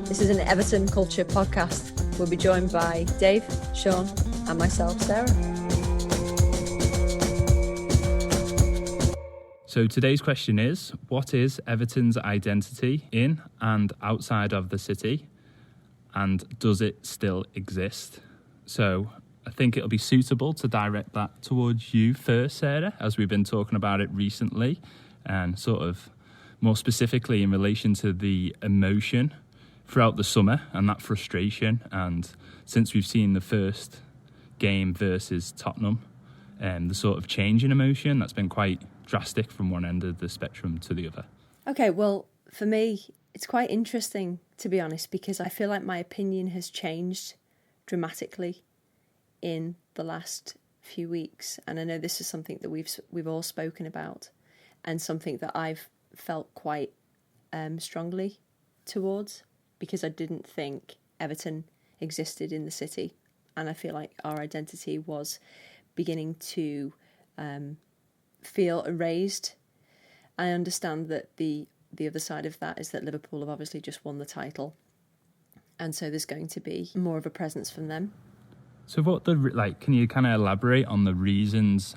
This is an Everton Culture podcast. We'll be joined by Dave, Sean, and myself, Sarah. So today's question is, what is Everton's identity in and outside of the city? And does it still exist? So I think it'll be suitable to direct that towards you first, Sarah, as we've been talking about it recently, and sort of more specifically in relation to the emotion throughout the summer and that frustration. And since we've seen the first game versus Tottenham, the sort of change in emotion that's been quite drastic from one end of the spectrum to the other. Okay, well, for me, it's quite interesting, to be honest, because I feel like my opinion has changed dramatically in the last few weeks. And I know this is something that we've all spoken about, and something that I've felt quite strongly towards, because I didn't think Everton existed in the city. And I feel like our identity was beginning to feel erased. I understand that the other side of that is that Liverpool have obviously just won the title, and so there's going to be more of a presence from them. So can you kind of elaborate on the reasons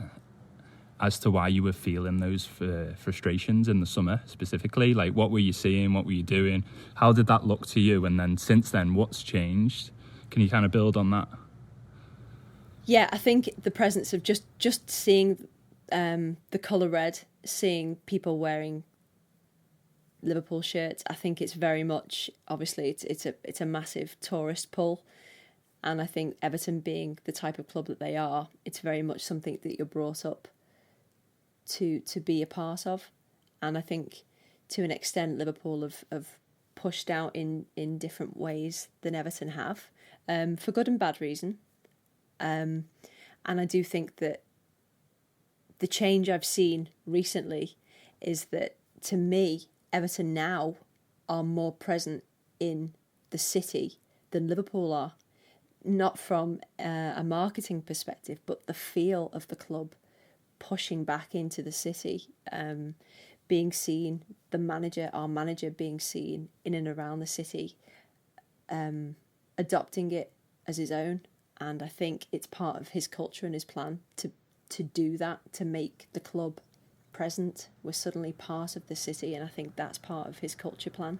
as to why you were feeling those frustrations in the summer specifically? Like, what were you seeing? What were you doing? How did that look to you? And then since then, what's changed? Can you kind of build on that? Yeah, I think the presence of just seeing the colour red, seeing people wearing Liverpool shirts, I think it's very much, obviously, it's a massive tourist pull. And I think Everton being the type of club that they are, it's very much something that you're brought up to be a part of. And I think to an extent Liverpool have pushed out in different ways than Everton have, for good and bad reason. And I do think that the change I've seen recently is that, to me, Everton now are more present in the city than Liverpool are. Not from a marketing perspective, but the feel of the club pushing back into the city, being seen, our manager being seen in and around the city, adopting it as his own. And I think it's part of his culture and his plan to do that, to make the club present. We're suddenly part of the city, and I think that's part of his culture plan.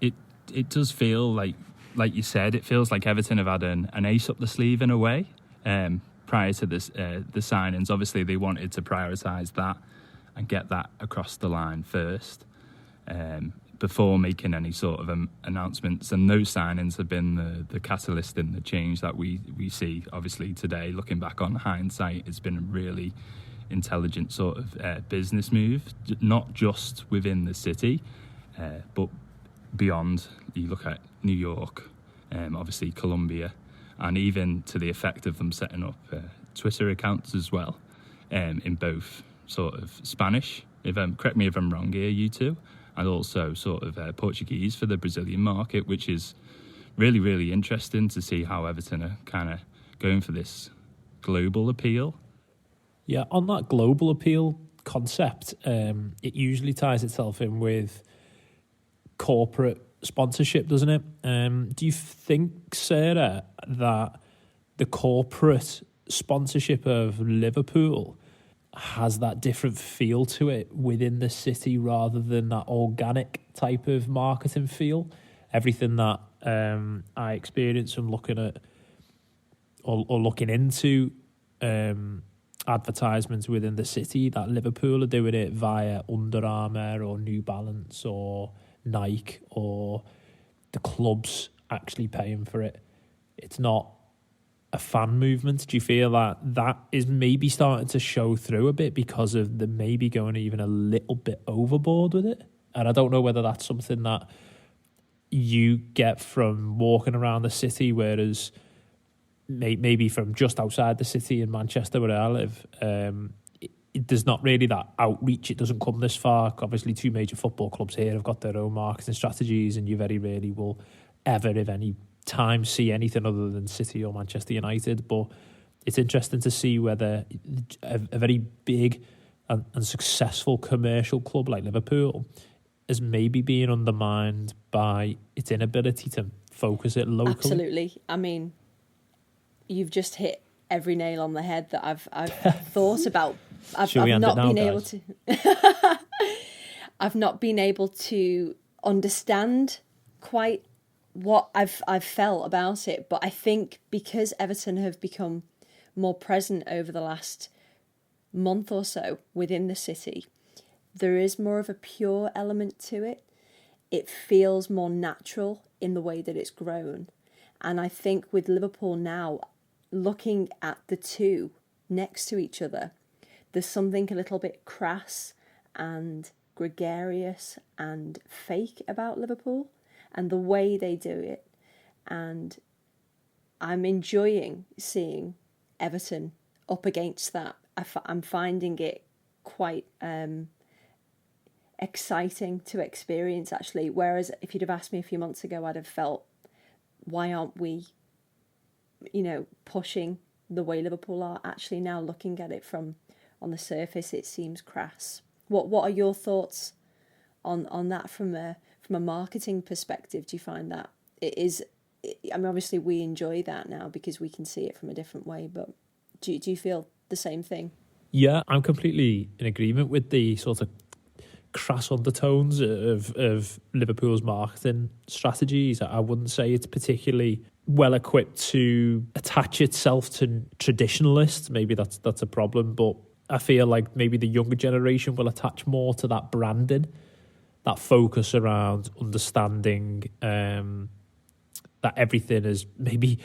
It does feel like you said, it feels like Everton have had an ace up the sleeve in a way. Prior to this, the signings, obviously they wanted to prioritise that and get that across the line first, before making any sort of announcements. And those signings have been the catalyst in the change that we see. Obviously today, looking back on hindsight, it's been a really intelligent sort of business move, not just within the city, but beyond. You look at New York, obviously Colombia, and even to the effect of them setting up Twitter accounts as well, in both sort of Spanish, correct me if I'm wrong here, you two, and also sort of Portuguese for the Brazilian market, which is really, really interesting to see how Everton are kind of going for this global appeal. Yeah, on that global appeal concept, it usually ties itself in with corporate sponsorship, doesn't it? Do you think, Sarah, that the corporate sponsorship of Liverpool has that different feel to it within the city rather than that organic type of marketing feel? Everything that I experienced from looking at or looking into advertisements within the city, that Liverpool are doing it via Under Armour or New Balance or Nike, or the club's actually paying for it. It's not a fan movement. Do you feel that is maybe starting to show through a bit because of the maybe going even a little bit overboard with it? And I don't know whether that's something that you get from walking around the city, whereas maybe from just outside the city in Manchester where I live, there's not really that outreach. It doesn't come this far. Obviously, two major football clubs here have got their own marketing strategies, and you very rarely will ever, if any time see anything other than City or Manchester United, but it's interesting to see whether a very big and successful commercial club like Liverpool is maybe being undermined by its inability to focus it locally. Absolutely. I mean, you've just hit every nail on the head that I've thought about. I've not been able to. I've not been able to understand quite what I've felt about it, but I think because Everton have become more present over the last month or so within the city, there is more of a pure element to it. It feels more natural in the way that it's grown. And I think with Liverpool now, looking at the two next to each other, there's something a little bit crass and gregarious and fake about Liverpool and the way they do it. And I'm enjoying seeing Everton up against that. I'm finding it quite exciting to experience, actually. Whereas if you'd have asked me a few months ago, I'd have felt, why aren't we, pushing the way Liverpool are? Actually, now looking at it from on the surface, it seems crass. What are your thoughts on that from a marketing perspective? Do you find that it is? I mean, obviously we enjoy that now because we can see it from a different way. But do you feel the same thing? Yeah, I'm completely in agreement with the sort of crass undertones of Liverpool's marketing strategies. I wouldn't say it's particularly well equipped to attach itself to traditionalists. Maybe that's a problem, but I feel like maybe the younger generation will attach more to that branding, that focus around understanding that everything is maybe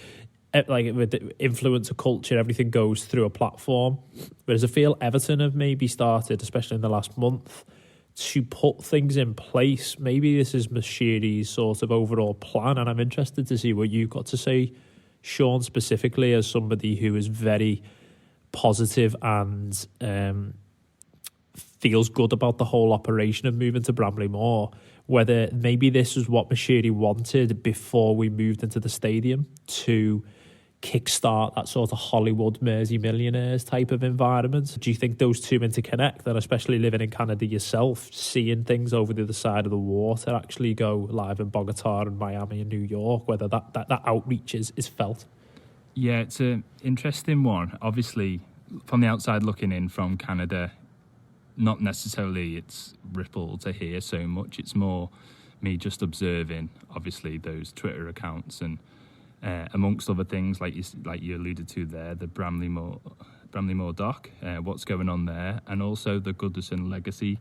like with the influencer culture, everything goes through a platform. Whereas I feel Everton have maybe started, especially in the last month, to put things in place. Maybe this is Merceyside sort of overall plan, and I'm interested to see what you've got to say, Sean, specifically as somebody who is very positive and feels good about the whole operation of moving to Bramley Moore, whether maybe this is what Merceyside wanted before we moved into the stadium to kickstart that sort of Hollywood Merseyside Billionaires type of environment. Do you think those two interconnect? And especially living in Canada yourself, seeing things over the other side of the water actually go live in Bogota and Miami and New York, whether that outreach is felt? Yeah, it's an interesting one. Obviously, from the outside looking in from Canada, not necessarily it's ripple to hear so much. It's more me just observing, obviously, those Twitter accounts and amongst other things, like you alluded to there, the Bramley Moore doc, what's going on there, and also the Goodison Legacy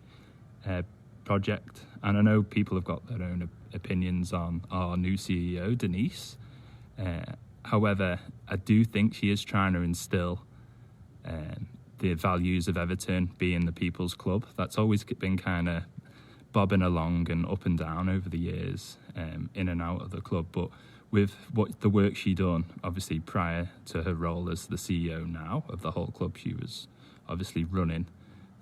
project. And I know people have got their own opinions on our new CEO, Denise. However, I do think she is trying to instill the values of Everton being the people's club. That's always been kind of bobbing along and up and down over the years, in and out of the club. But with the work she done, obviously prior to her role as the CEO now of the whole club, she was obviously running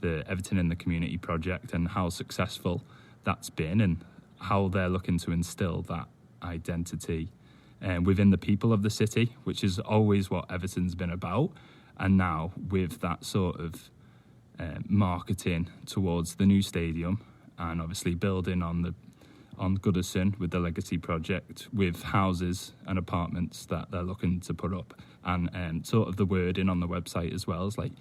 the Everton in the Community project, and how successful that's been and how they're looking to instill that identity within the people of the city, which is always what Everton's been about. And now with that sort of marketing towards the new stadium, and obviously building on Goodison with the Legacy project, with houses and apartments that they're looking to put up, and sort of the wording on the website as well is like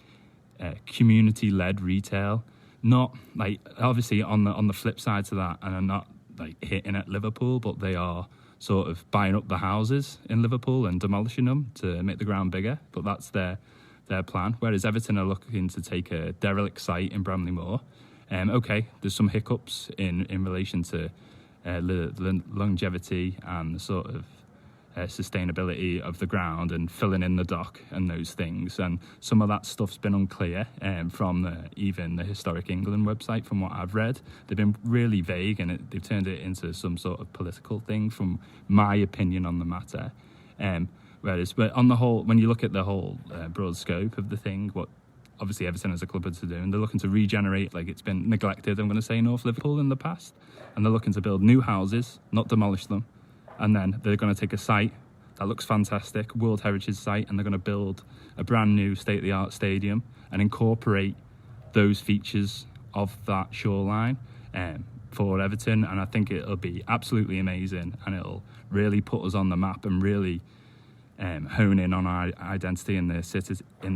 community-led retail. Not like, obviously on the flip side to that, and I'm not like hitting at Liverpool, but they are sort of buying up the houses in Liverpool and demolishing them to make the ground bigger. But that's their plan. Whereas Everton are looking to take a derelict site in Bramley Moore. Okay, there's some hiccups in relation to longevity and the sort of sustainability of the ground and filling in the dock and those things. And some of that stuff's been unclear from even the Historic England website, from what I've read. They've been really vague, and they've turned it into some sort of political thing, from my opinion on the matter. But on the whole, when you look at the whole broad scope of the thing, what obviously Everton as a club are to do, and they're looking to regenerate, like it's been neglected, I'm going to say, North Liverpool in the past, and they're looking to build new houses, not demolish them, and then they're going to take a site that looks fantastic, World Heritage Site, and they're going to build a brand new state-of-the-art stadium and incorporate those features of that shoreline for Everton. And I think it'll be absolutely amazing, and it'll really put us on the map and really hone in on our identity in the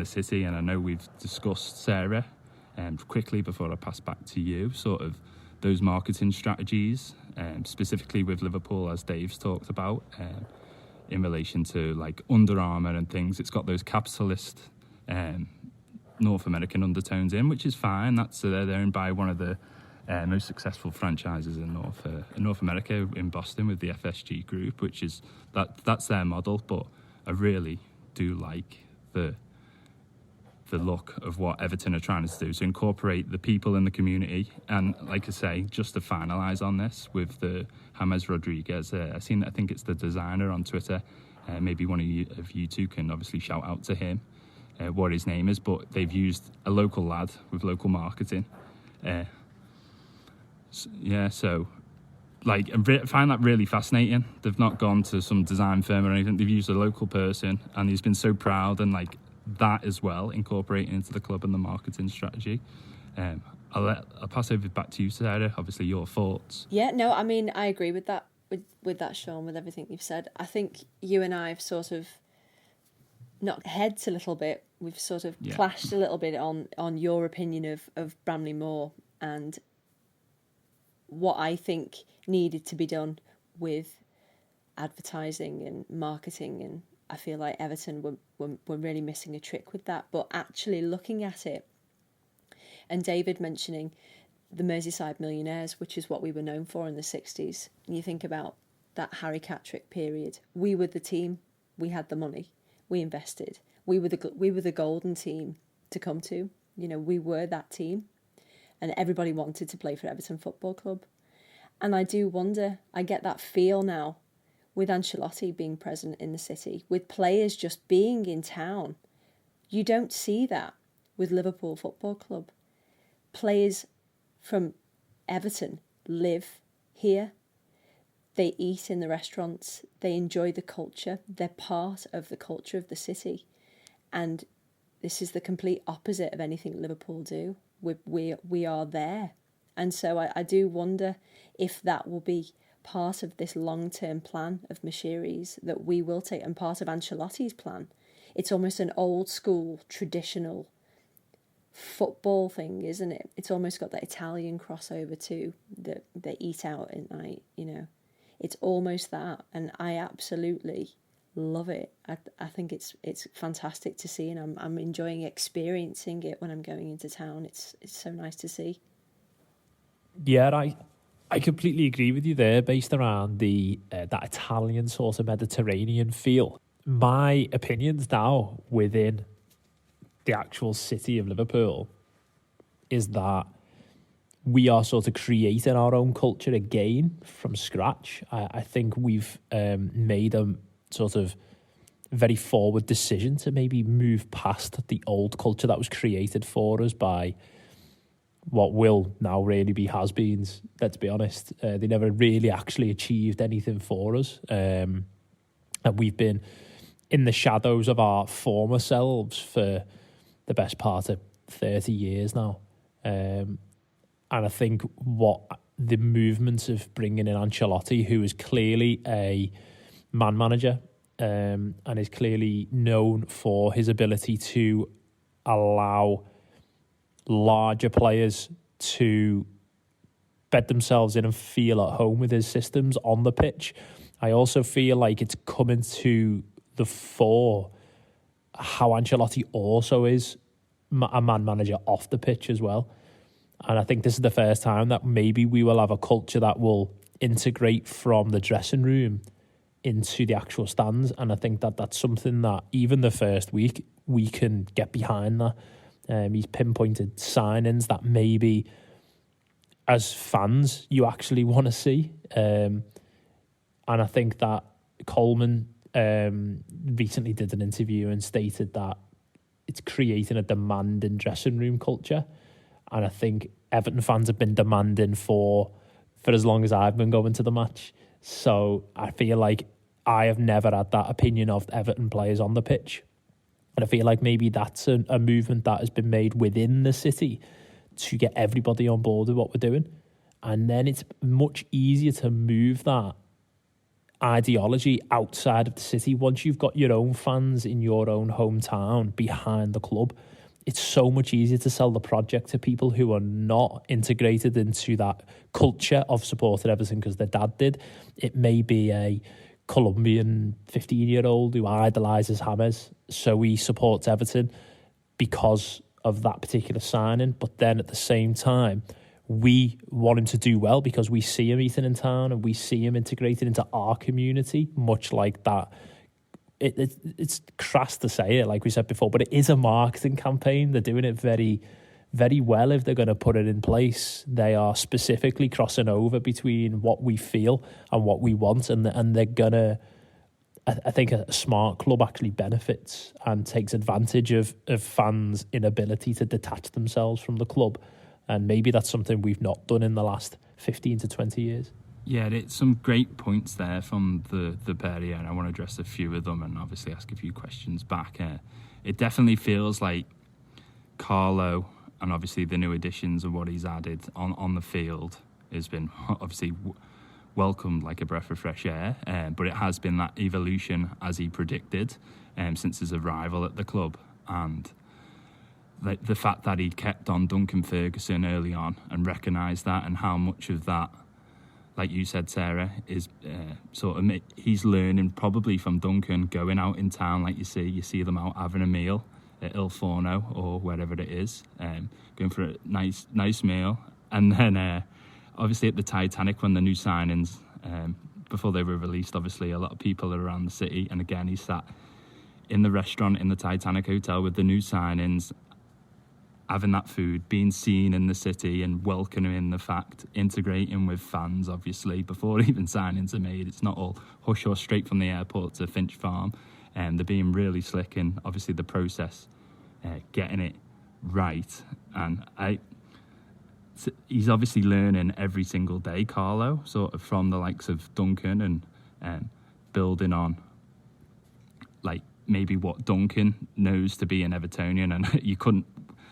city. And I know we've discussed, Sarah, quickly before I pass back to you, sort of those marketing strategies, specifically with Liverpool, as Dave's talked about, in relation to like Under Armour and things. It's got those capitalist North American undertones in, which is fine. They're owned by one of the most successful franchises in North America, in Boston, with the FSG Group, which is that's their model. But I really do like the look of what Everton are trying to do, to incorporate the people in the community. And like I say, just to finalise on this with the James Rodriguez, I think it's the designer on Twitter. Maybe one of you two can obviously shout out to him what his name is, but they've used a local lad with local marketing. So like, I find that really fascinating. They've not gone to some design firm or anything. They've used a local person, and he's been so proud, and like that as well, incorporating into the club and the marketing strategy. I'll pass over back to you, Sarah. Obviously, your thoughts. Yeah, no, I mean, I agree with that, with that, Sean, with everything you've said. I think you and I have sort of knocked heads a little bit. We've sort of clashed a little bit on your opinion of Bramley Moore and what I think needed to be done with advertising and marketing, and I feel like Everton were really missing a trick with that. But actually looking at it, and David mentioning the Merseyside Billionaires, which is what we were known for in the 60s, and you think about that Harry Catterick period, we were the team, we had the money, we invested, we were the golden team to come to. You know, we were that team, and everybody wanted to play for Everton Football Club. And I do wonder, I get that feel now with Ancelotti being present in the city, with players just being in town. You don't see that with Liverpool Football Club. Players from Everton live here. They eat in the restaurants. They enjoy the culture. They're part of the culture of the city. And this is the complete opposite of anything Liverpool do. We are there. And so I do wonder if that will be part of this long-term plan of Merseyside that we will take, and part of Ancelotti's plan. It's almost an old school, traditional football thing, isn't it? It's almost got that Italian crossover too, that they eat out at night, you know. It's almost that, and I absolutely love it. I think it's fantastic to see, and I'm enjoying experiencing it when I'm going into town. It's so nice to see. Yeah, I completely agree with you there, based around the that Italian sort of Mediterranean feel. My opinions now within the actual city of Liverpool is that we are sort of creating our own culture again from scratch. I think we've made a sort of very forward decision to maybe move past the old culture that was created for us by what will now really be has-beens. Let's be honest, they never really actually achieved anything for us, and we've been in the shadows of our former selves for the best part of 30 years now. And I think what the movement of bringing in Ancelotti, who is clearly a man manager, and is clearly known for his ability to allow larger players to bed themselves in and feel at home with his systems on the pitch. I also feel like it's coming to the fore how Ancelotti also is a man manager off the pitch as well. And I think this is the first time that maybe we will have a culture that will integrate from the dressing room into the actual stands. And I think that that's something that even the first week we can get behind that. He's pinpointed signings that maybe as fans you actually want to see. And I think that Coleman recently did an interview and stated that it's creating a demand in dressing room culture. And I think Everton fans have been demanding for as long as I've been going to the match. So I feel like I have never had that opinion of Everton players on the pitch. And I feel like maybe that's a movement that has been made within the city to get everybody on board with what we're doing. And then it's much easier to move that ideology outside of the city. Once you've got your own fans in your own hometown behind the club, it's so much easier to sell the project to people who are not integrated into that culture of supporting Everton because their dad did. It may be a Colombian 15-year-old who idolises James, so he supports Everton because of that particular signing. But then at the same time, we want him to do well because we see him eating in town and we see him integrated into our community, much like that. It's crass to say it, like we said before, but it is a marketing campaign. They're doing it very, very well if they're going to put it in place. They are specifically crossing over between what we feel and what we want, and they're going to... I think a smart club actually benefits and takes advantage of fans' inability to detach themselves from the club. And maybe that's something we've not done in the last 15 to 20 years. Yeah, it's some great points there from the pair here, and I want to address a few of them and obviously ask a few questions back. It definitely feels like Carlo and obviously the new additions and what he's added on the field has been obviously welcomed like a breath of fresh air, but it has been that evolution as he predicted since his arrival at the club. And the fact that he'd kept on Duncan Ferguson early on and recognised that, and how much of that, like you said, Sarah, is he's learning probably from Duncan, going out in town like you see them out having a meal at Il Forno or wherever it is, going for a nice meal. And then obviously at the Titanic when the new signings, before they were released, obviously a lot of people are around the city, and again he sat in the restaurant in the Titanic Hotel with the new signings, having that food, being seen in the city and welcoming the fact, integrating with fans, obviously, before even signings are made. It's not all hush or straight from the airport to Finch Farm. They're being really slick in, obviously, the process, getting it right. And he's obviously learning every single day, Carlo, sort of from the likes of Duncan and building on, like, maybe what Duncan knows to be an Evertonian. And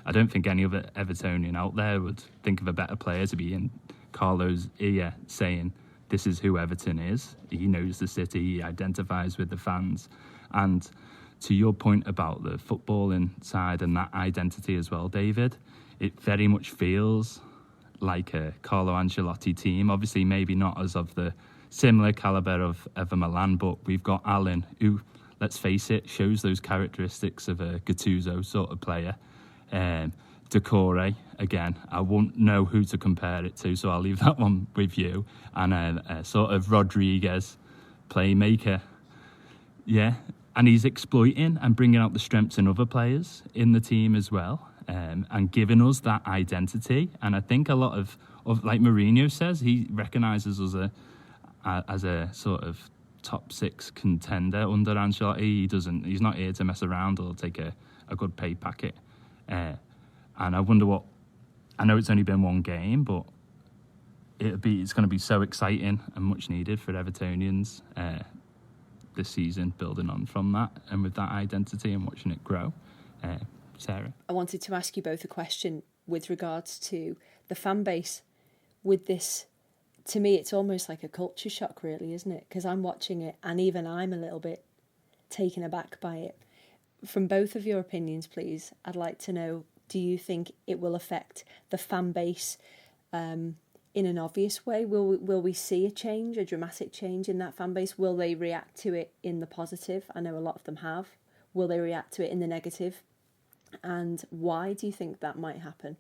I don't think any other Evertonian out there would think of a better player to be in Carlo's ear saying, this is who Everton is. He knows the city, he identifies with the fans. And to your point about the footballing side and that identity as well, David, it very much feels like a Carlo Ancelotti team. Obviously, maybe not as of the similar calibre of a Milan, but we've got Alan, who, let's face it, shows those characteristics of a Gattuso sort of player. Decore, again, I won't know who to compare it to, so I'll leave that one with you. And a sort of Rodriguez playmaker. Yeah, and he's exploiting and bringing out the strengths in other players in the team as well, and giving us that identity. And I think a lot of like Mourinho says, he recognises us as a sort of top six contender under Ancelotti. He's not here to mess around or take a good pay packet. And I wonder I know it's only been one game, but it's going to be so exciting and much needed for Evertonians this season, building on from that and with that identity and watching it grow. Sarah? I wanted to ask you both a question with regards to the fan base with this. To me, it's almost like a culture shock, really, isn't it? Because I'm watching it and even I'm a little bit taken aback by it. From both of your opinions, please, I'd like to know, do you think it will affect the fan base in an obvious way? Will we see a dramatic change in that fan base? Will they react to it in the positive? I know a lot of them have. Will they react to it in the negative? And why do you think that might happen?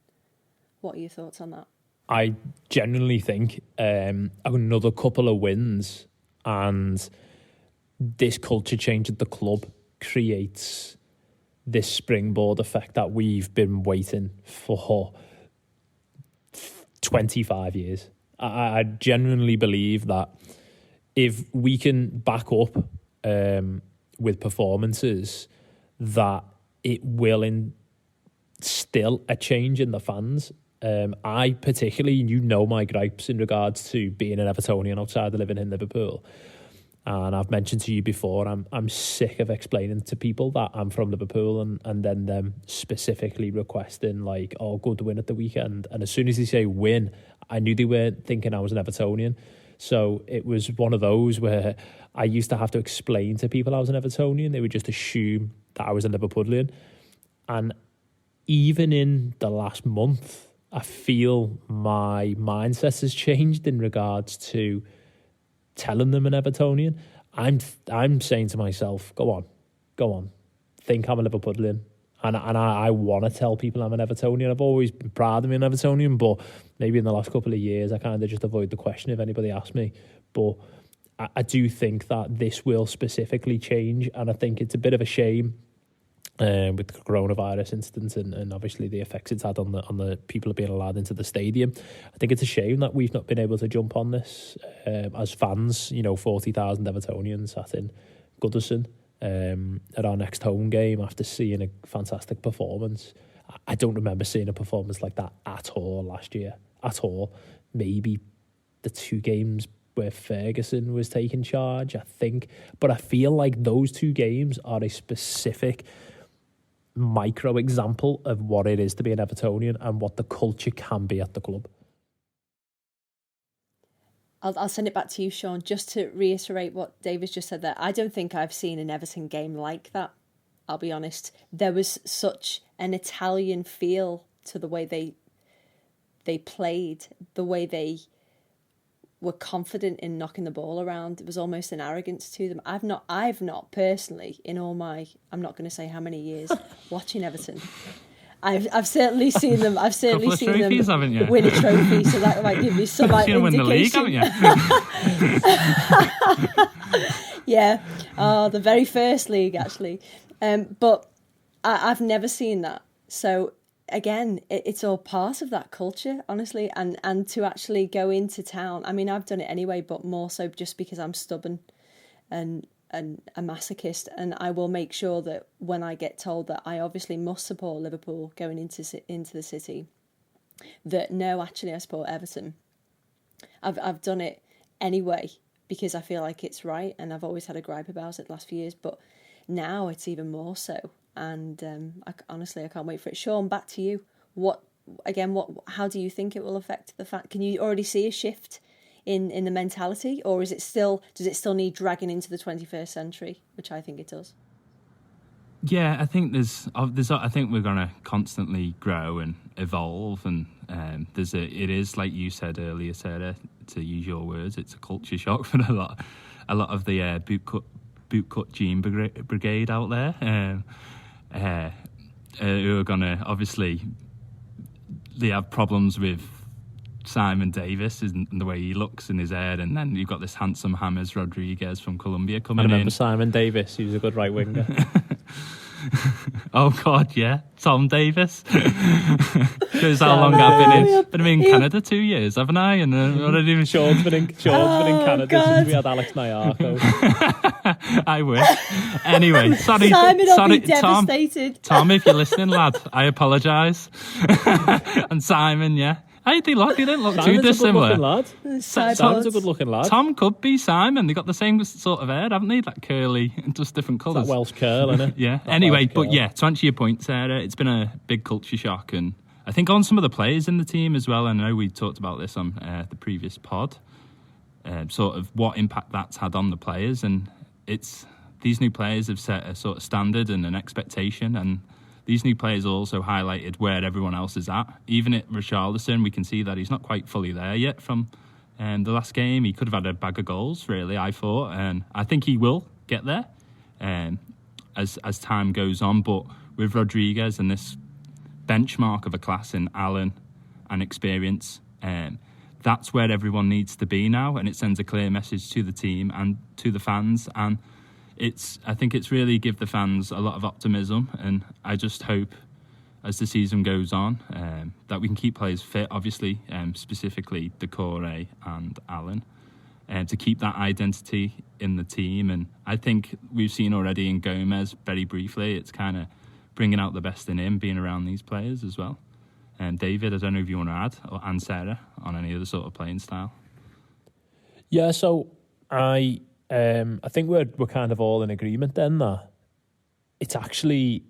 What are your thoughts on that? I genuinely think another couple of wins and this culture change at the club creates this springboard effect that we've been waiting for 25 years. I genuinely believe that if we can back up with performances, that it will instill a change in the fans. I particularly, you know my gripes in regards to being an Evertonian outside of living in Liverpool. And I've mentioned to you before, I'm sick of explaining to people that I'm from Liverpool and then them specifically requesting like, oh, good win at the weekend. And as soon as they say win, I knew they weren't thinking I was an Evertonian. So it was one of those where I used to have to explain to people I was an Evertonian. They would just assume that I was a Liverpudlian. And even in the last month, I feel my mindset has changed in regards to telling them an Evertonian. I'm saying to myself, go on, think I'm a Liverpudlian. And I want to tell people I'm an Evertonian. I've always been proud of being an Evertonian, but maybe in the last couple of years, I kind of just avoid the question if anybody asks me. But I do think that this will specifically change, and I think it's a bit of a shame with the coronavirus incident and obviously the effects it's had on the people being allowed into the stadium. I think it's a shame that we've not been able to jump on this as fans. 40,000 Evertonians sat in Goodison at our next home game after seeing a fantastic performance. I don't remember seeing a performance like that at all last year, at all. Maybe the 2 games where Ferguson was taking charge, I think. But I feel like those 2 games are a specific micro example of what it is to be an Evertonian and what the culture can be at the club. I'll send it back to you, Sean, just to reiterate what David's just said there. I don't think I've seen an Everton game like that, I'll be honest. There was such an Italian feel to the way they played, the way they were confident in knocking the ball around. It was almost an arrogance to them. I've not personally, in all my, I'm not going to say how many years, watching Everton, I've certainly seen them. I've certainly seen trophies, them win a trophy, so that might give me some indication. Win the league, haven't you? Yeah, the very first league actually. But I've never seen that. So again, it's all part of that culture, honestly, and to actually go into town. I mean, I've done it anyway, but more so just because I'm stubborn and a masochist, and I will make sure that when I get told that I obviously must support Liverpool going into the city, that no, actually I support Everton. I've done it anyway because I feel like it's right, and I've always had a gripe about it the last few years, but now it's even more so. And honestly, I can't wait for it. Sean, back to you. How do you think it will affect the fact? Can you already see a shift in the mentality, or does it still need dragging into the 21st century, which I think it does? Yeah, I think I think we're going to constantly grow and evolve, and it is like you said earlier, Sarah, to use your words, it's a culture shock for a lot of the boot cut jean brigade out there, who are going to obviously they have problems with Simon Davis and the way he looks in his hair, and then you've got this handsome James Rodriguez from Colombia coming in. I remember Simon Davis. He was a good right winger. Oh God, yeah, Tom Davis. Shows how long I've been in Canada. 2 years, haven't I? And already Sean's been in Canada God. Since we had Alex Nyarko. I wish. Anyway, sorry, Simon will be devastated. Tom, if you're listening, lad, I apologise. And Simon, yeah. He didn't look Simon's too dissimilar. Simon's a good-looking lad. Tom could be Simon. They got the same sort of hair, haven't they? That curly, just different colours. That Welsh curl, isn't it? Yeah. Anyway, but yeah, to answer your point, Sarah, it's been a big culture shock, and I think on some of the players in the team as well. I know we talked about this on the previous pod, sort of what impact that's had on the players, and it's these new players have set a sort of standard and an expectation, and these new players also highlighted where everyone else is at. Even at Richarlison, we can see that he's not quite fully there yet from the last game. He could have had a bag of goals, really, I thought. And I think he will get there as time goes on. But with Rodriguez and this benchmark of a class in Allen and experience, that's where everyone needs to be now. And it sends a clear message to the team and to the fans. And I think it's really give the fans a lot of optimism, and I just hope as the season goes on that we can keep players fit, obviously, specifically Decore and Allen, to keep that identity in the team. And I think we've seen already in Gomez, very briefly, it's kind of bringing out the best in him, being around these players as well. David, I don't know if you want to add, and Sarah, on any other sort of playing style. Yeah, so I think we're kind of all in agreement then that it's actually,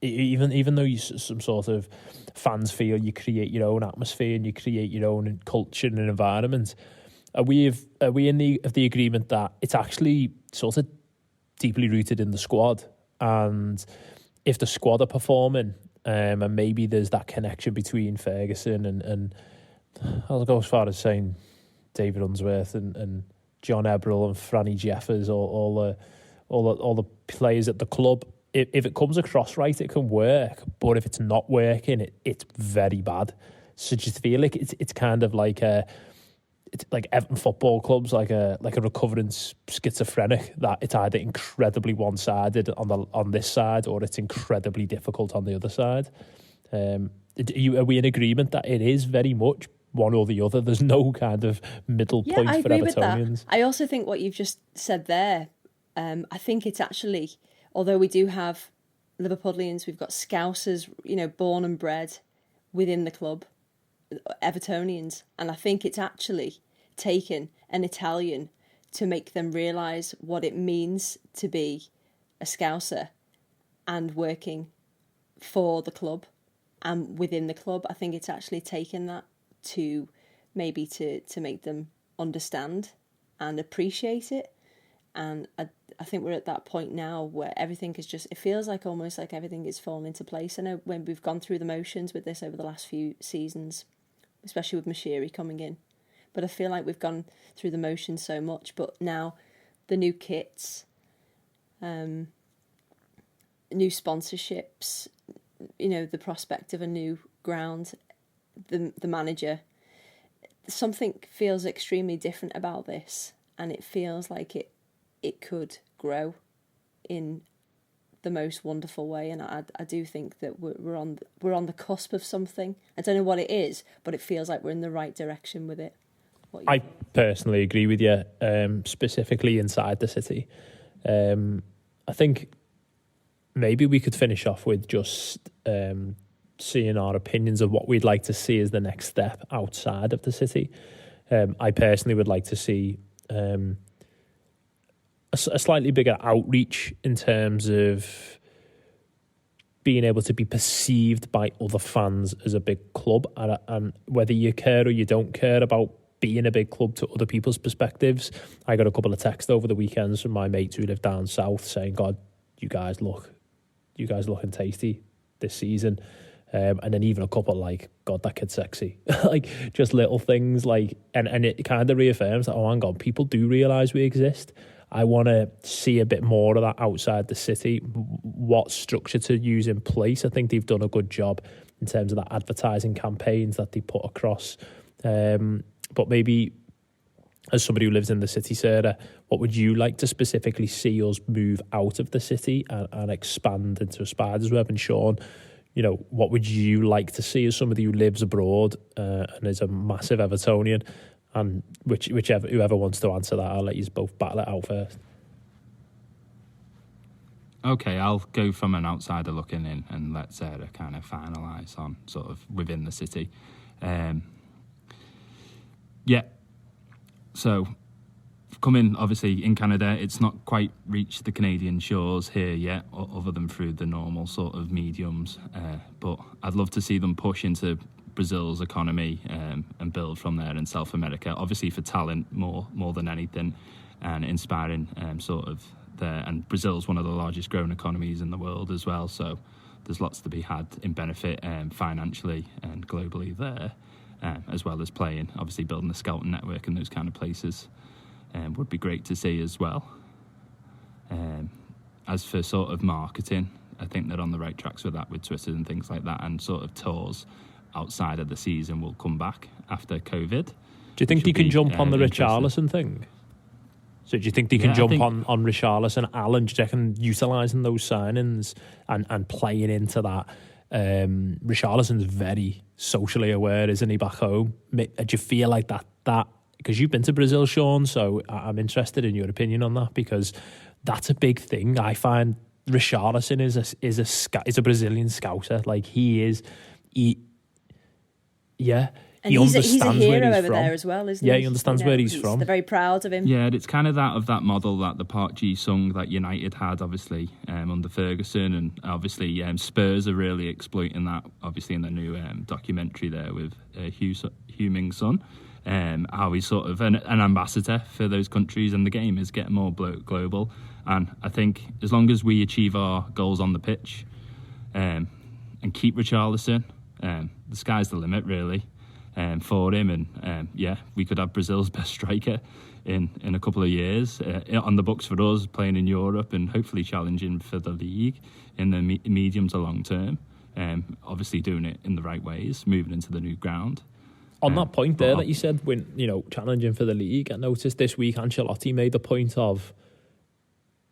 even though some sort of fans feel you create your own atmosphere and you create your own culture and environment, are we in the agreement that it's actually sort of deeply rooted in the squad? And if the squad are performing, and maybe there's that connection between Ferguson and I'll go as far as saying David Unsworth and John Eberl and Franny Jeffers, all the players at the club. If it comes across right, it can work. But if it's not working, it's very bad. So just feel like it's kind of like it's like Everton Football Club's like a recovering schizophrenic, that it's either incredibly one-sided on this side or it's incredibly difficult on the other side. Are we in agreement that it is very much one or the other? There's no kind of middle point I for agree with that. Evertonians. I also think what you've just said there, I think it's actually, although we do have Liverpudlians, we've got Scousers, born and bred within the club, Evertonians, and I think it's actually taken an Italian to make them realise what it means to be a Scouser and working for the club and within the club. I think it's actually taken that to maybe to make them understand and appreciate it. And I think we're at that point now where everything is just, it feels like almost like everything is falling into place. I know when we've gone through the motions with this over the last few seasons, especially with Mashiri coming in, but I feel like we've gone through the motions so much. But now the new kits, new sponsorships, the prospect of a new ground, the manager, something feels extremely different about this, and it feels like it could grow in the most wonderful way. And I do think that we're on the cusp of something. I don't know what it is, but it feels like we're in the right direction with it. I personally agree with you, specifically inside the city. I think maybe we could finish off with just seeing our opinions of what we'd like to see as the next step outside of the city. I personally would like to see a slightly bigger outreach in terms of being able to be perceived by other fans as a big club, and whether you care or you don't care about being a big club to other people's perspectives. I got a couple of texts over the weekends from my mates who live down south saying, "God, you guys looking tasty this season." And then even a couple like, "God, that kid's sexy." Like just little things like, and it kind of reaffirms that, oh, hang on, people do realise we exist. I want to see a bit more of that outside the city. What structure to use in place? I think they've done a good job in terms of the advertising campaigns that they put across. But maybe as somebody who lives in the city, Sarah, what would you like to specifically see us move out of the city and expand into a spider's web? And Sean, what would you like to see as somebody who lives abroad and is a massive Evertonian? And whoever wants to answer that, I'll let you both battle it out first. Okay, I'll go from an outsider looking in and let Sarah kind of finalise on sort of within the city. So coming obviously in Canada, it's not quite reached the Canadian shores here yet, other than through the normal sort of mediums. But I'd love to see them push into Brazil's economy and build from there in South America, obviously for talent more than anything, and inspiring sort of there. And Brazil's one of the largest growing economies in the world as well, so there's lots to be had in benefit financially and globally there, as well as playing, obviously building the scouting network and those kind of places would be great to see as well. As for sort of marketing, I think they're on the right tracks with that, with Twitter and things like that, and sort of tours outside of the season will come back after COVID. Do you think they can jump on the Richarlison thing? So do you think they can jump on Richarlison, Allen? Do you reckon utilising those signings and playing into that? Richarlison's very socially aware, isn't he, back home? Do you feel like that because you've been to Brazil, Sean, so I'm interested in your opinion on that, because that's a big thing. I find Richarlison is a Brazilian scouser. Like he Yeah. And He he's a understands where hero he's over from. there as well, isn't Yeah, he? he understands where he's from. They're very proud of him. Yeah, it's kind of that model that the Park Ji-sung that United had, obviously, under Ferguson, and obviously Spurs are really exploiting that, obviously, in the new documentary there with Heung Min Son, how he's sort of an ambassador for those countries, and the game is getting more global. And I think as long as we achieve our goals on the pitch and keep Richarlison, the sky's the limit, really. For him, and we could have Brazil's best striker in a couple of years on the books for us, playing in Europe and hopefully challenging for the league in the medium to long term. Obviously doing it in the right ways, moving into the new ground. On that point there that you said, when challenging for the league, I noticed this week Ancelotti made the point of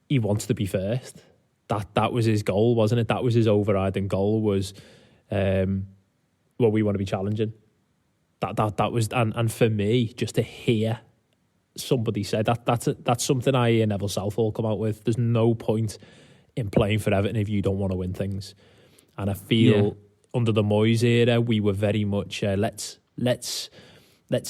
he wants to be first. That was his goal, wasn't it? That was his overriding goal. Was we want to be challenging. That was, and for me, just to hear somebody say that's something I hear Neville Southall come out with. There's no point in playing for Everton if you don't want to win things. And I feel under the Moyes era, we were very much let's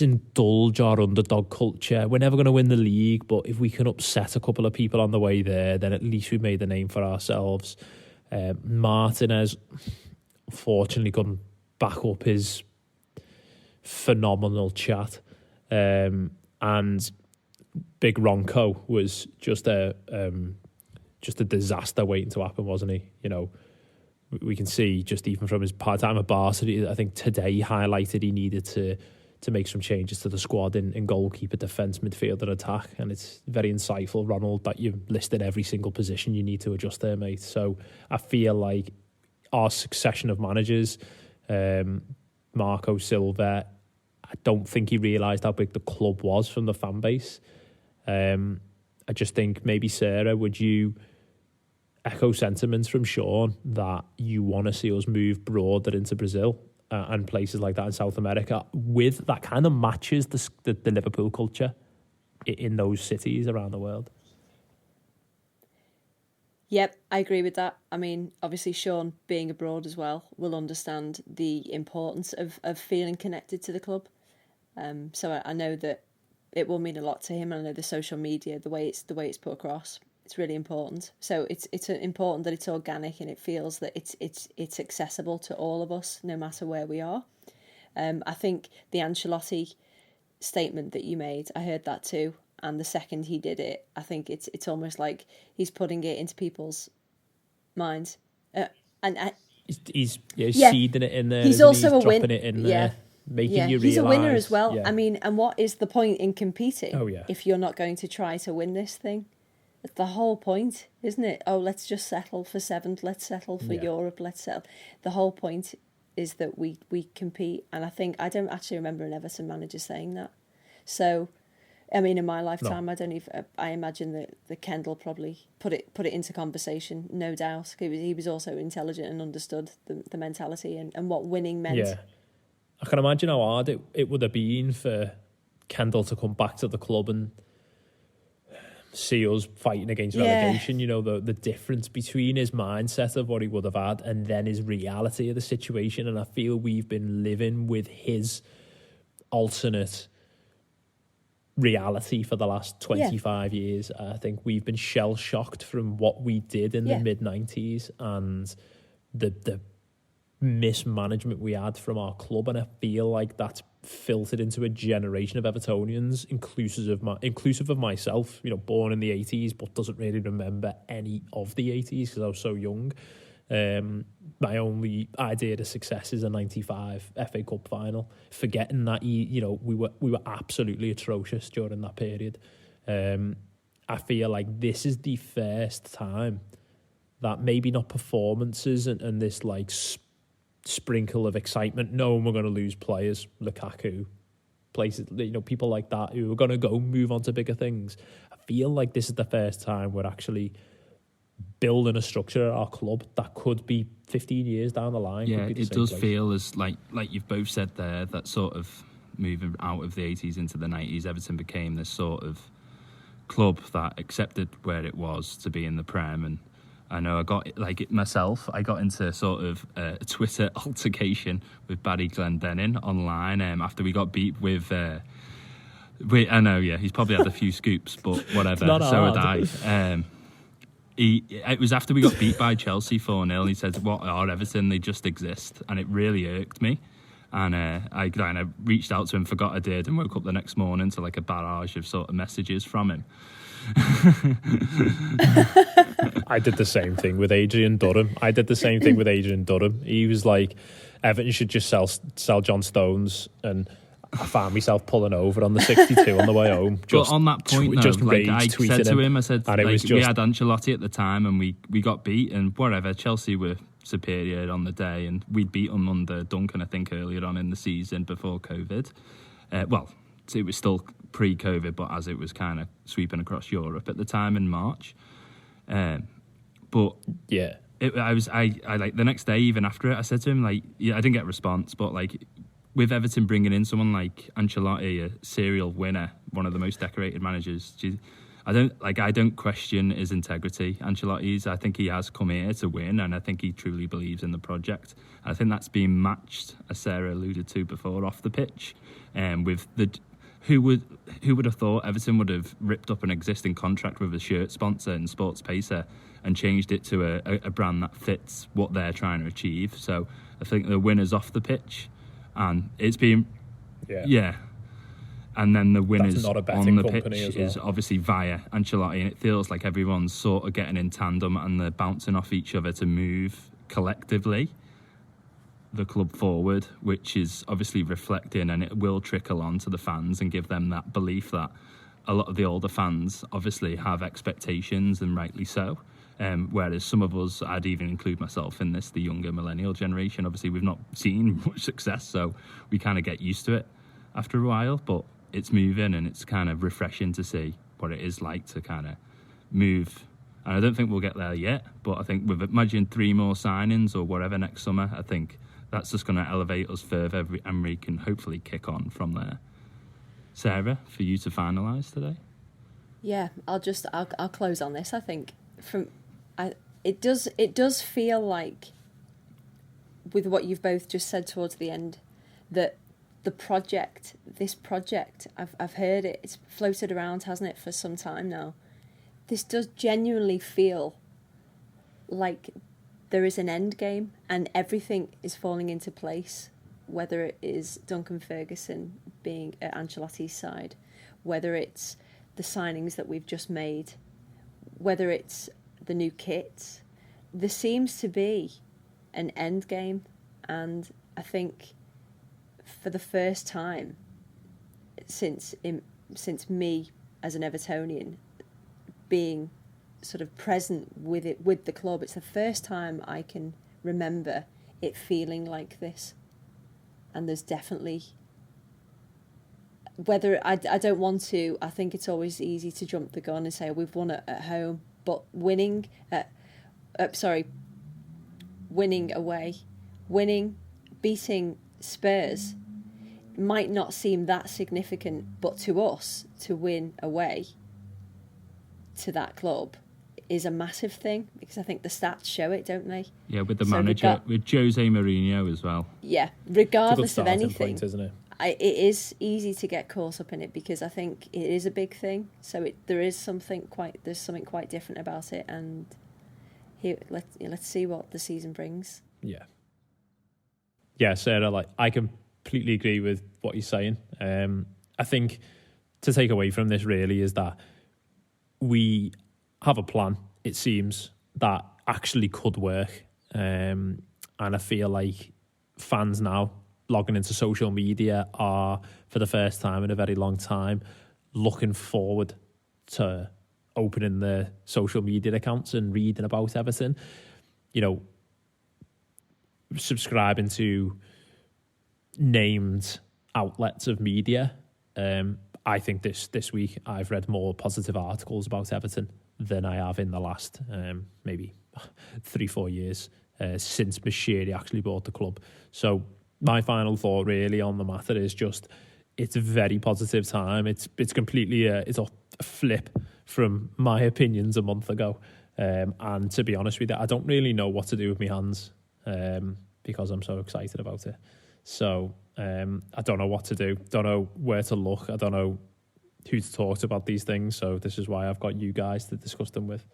indulge our underdog culture. We're never going to win the league, but if we can upset a couple of people on the way there, then at least we made a name for ourselves. Martinez, unfortunately, couldn't back up his phenomenal chat, and Big Ronco was just a disaster waiting to happen, wasn't he? We can see just even from his part-time at Barca, I think today he highlighted he needed to make some changes to the squad in goalkeeper, defence, midfield and attack, and it's very insightful, Ronald, that you've listed every single position you need to adjust there, mate. So I feel like our succession of managers, Marco Silva, I don't think he realised how big the club was from the fan base. I just think maybe, Sarah, would you echo sentiments from Sean that you want to see us move broader into Brazil and places like that in South America with that kind of matches the Liverpool culture in those cities around the world? Yep, I agree with that. I mean, obviously, Sean, being abroad as well, will understand the importance of feeling connected to the club. So I know that it will mean a lot to him. I know the social media, the way it's put across, it's really important. So it's important that it's organic and it feels that it's accessible to all of us, no matter where we are. I think the Ancelotti statement that you made, I heard that too. And the second he did it, I think it's almost like he's putting it into people's minds. He's seeding it in there. He's also he's dropping it in there, making you realise. He's a winner as well. Yeah. I mean, and what is the point in competing if you're not going to try to win this thing? That's the whole point, isn't it? Oh, let's just settle for seventh. Let's settle for Europe. Let's settle. The whole point is that we compete. And I don't actually remember an Everton manager saying that. So, I mean, in my lifetime, I imagine that the Kendall probably put it into conversation, no doubt. He was also intelligent and understood the mentality and what winning meant. Yeah, I can imagine how hard it would have been for Kendall to come back to the club and see us fighting against relegation. The difference between his mindset of what he would have had and then his reality of the situation. And I feel we've been living with his alternate reality for the last 25 years. I think we've been shell-shocked from what we did in the mid-90s and the mismanagement we had from our club, and I feel like that's filtered into a generation of Evertonians, inclusive of myself, born in the 80s but doesn't really remember any of the 80s because I was so young. My only idea of success is a 95 FA Cup final, forgetting that we were absolutely atrocious during that period. I feel like this is the first time that maybe not performances and this like sprinkle of excitement, knowing we're going to lose players, Lukaku, places, people like that who are going to move on to bigger things. I feel like this is the first time we're actually building a structure at our club that could be 15 years down the line. Yeah, it does feel as like you've both said there, that sort of moving out of the 80s into the 90s, Everton became this sort of club that accepted where it was to be in the Prem, and I know I got I got into sort of a Twitter altercation with Barry Glendenning online after we got beat with. I know, yeah, he's probably had a few scoops, but whatever. So had I. It was after we got beat by Chelsea 4-0. He said, "What are Everton? They just exist," and it really irked me. And I kind of reached out to him, forgot I did, and woke up the next morning to like a barrage of sort of messages from him. I did the same thing with Adrian Durham. He was like, Everton should just sell John Stones, and I found myself pulling over on the 62 on the way home. But on that point, just like I said to him, I said, and like, we had Ancelotti at the time, and we got beat, and whatever, Chelsea were superior on the day, and we'd beat them under Duncan, I think, earlier on in the season before COVID. It was still pre-COVID, but as it was kind of sweeping across Europe at the time in March. But yeah, I like the next day, even after it, I said to him, like, yeah, I didn't get a response, but like with Everton bringing in someone like Ancelotti, a serial winner, one of the most decorated managers, I don't question his integrity. Ancelotti's, I think he has come here to win, and I think he truly believes in the project. I think that's being matched, as Sarah alluded to before, off the pitch, with the. Who would have thought Everton would have ripped up an existing contract with a shirt sponsor and Sports Pacer and changed it to a brand that fits what they're trying to achieve? So I think the winners off the pitch, and it's been yeah. And then the winners on the pitch is obviously via Ancelotti, and it feels like everyone's sort of getting in tandem and they're bouncing off each other to move collectively the club forward, which is obviously reflecting, and it will trickle on to the fans and give them that belief that a lot of the older fans obviously have expectations, and rightly so. Whereas some of us, I'd even include myself in this, the younger millennial generation, obviously we've not seen much success, so we kind of get used to it after a while, but it's moving, and it's kind of refreshing to see what it is like to kind of move. And I don't think we'll get there yet, but I think with imagine 3 more signings or whatever next summer, I think that's just going to elevate us further, and we can hopefully kick on from there. Sarah, for you to finalise today? Yeah, I'll close on this. I think it does feel like, with what you've both just said towards the end, that this project, I've heard it, it's floated around, hasn't it, for some time now. This does genuinely feel like there is an end game and everything is falling into place, whether it is Duncan Ferguson being at Ancelotti's side, whether it's the signings that we've just made, whether it's the new kits. There seems to be an end game, and I think for the first time since me as an Evertonian being sort of present with the club, it's the first time I can remember it feeling like this. And there's definitely, whether I don't want to, I think it's always easy to jump the gun and say we've won at home, but winning away, beating Spurs might not seem that significant, but to us, to win away to that club is a massive thing, because I think the stats show it, don't they? Yeah, with the manager, with Jose Mourinho as well. Yeah, regardless of anything, point, isn't it? It is easy to get caught up in it, because I think it is a big thing. So there's something quite different about it, and let's see what the season brings. Yeah, Sarah, I completely agree with what you're saying. I think to take away from this really is that we have a plan, it seems, that actually could work. And I feel like fans now logging into social media are, for the first time in a very long time, looking forward to opening their social media accounts and reading about Everton. Subscribing to named outlets of media. I think this week I've read more positive articles about Everton than I have in the last maybe 3-4 years since Merseyside actually bought the club. So my final thought really on the matter is just, it's a very positive time. It's completely it's a flip from my opinions a month ago. And to be honest with you, I don't really know what to do with my hands because I'm so excited about it. So I don't know what to do. Don't know where to look. I don't know who to talk to about these things. So this is why I've got you guys to discuss them with.